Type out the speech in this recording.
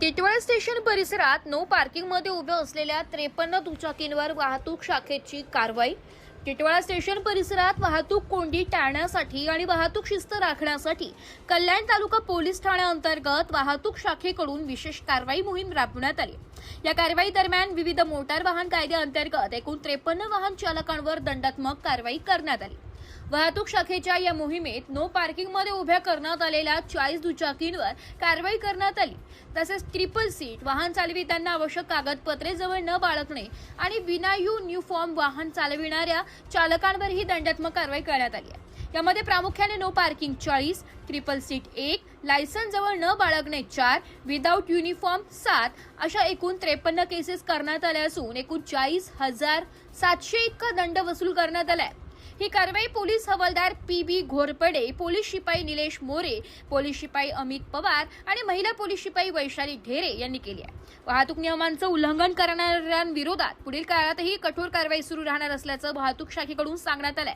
Titwala station परिसरात no parking मध्ये उभ्या असलेल्या 53 दुचाकींवर वाहतूक शाखेची कारवाई। टिटवाळा स्टेशन परिसरात वाहतूक कोंडी टाळण्यासाठी आणि वाहतूक शिस्त राखण्यासाठी कल्याण तालुका पोलीस ठाण्याअंतर्गत वाहतूक शाखेकडून विशेष कारवाई मोहीम राबवण्यात आली। या कारवाई दरम्यान विविध मोटार वाहन कायद्याअंतर्गत एकूण 53 वाहन चालकांवर दंडात्मक कारवाई करण्यात आली। वाहतूक शाखेच्या या मोहिमेत नो पार्किंग मध्ये उभ्या करण्यात आलेल्या 40 दुचाकींवर कारवाई करण्यात आली। तसेच ट्रिपल सीट वाहन चालविताना आवश्यक कागदपत्रे जवळ न बाळगणे आणि विना युनिफॉर्म वाहन चालविणाऱ्या चालकांवरही दंडात्मक कारवाई करण्यात आली आहे। यामध्ये प्रामुख्याने no parking 40, triple seat 1, licence जवळ न बाळगणे 4, विदाउट युनिफॉर्म 7 अशा एकूण 53 केसेस करण्यात आल्या असून एकूण 40,700 इतका दंड वसूल करण्यात आलाय। ही कारवाई पोलीस हवालदार पी.बी. घोरपडे, पोलीस शिपाई निलेश मोरे, पोलीस शिपाई अमित पवार आणि महिला पोलीस शिपाई वैशाली ढेरे यांनी केली आहे। वाहतूक नियमांचं उल्लंघन करणाऱ्यांविरोधात पुढील काळातही कठोर कारवाई सुरू राहणार असल्याचं वाहतूक शाखेकडून सांगण्यात आलंय।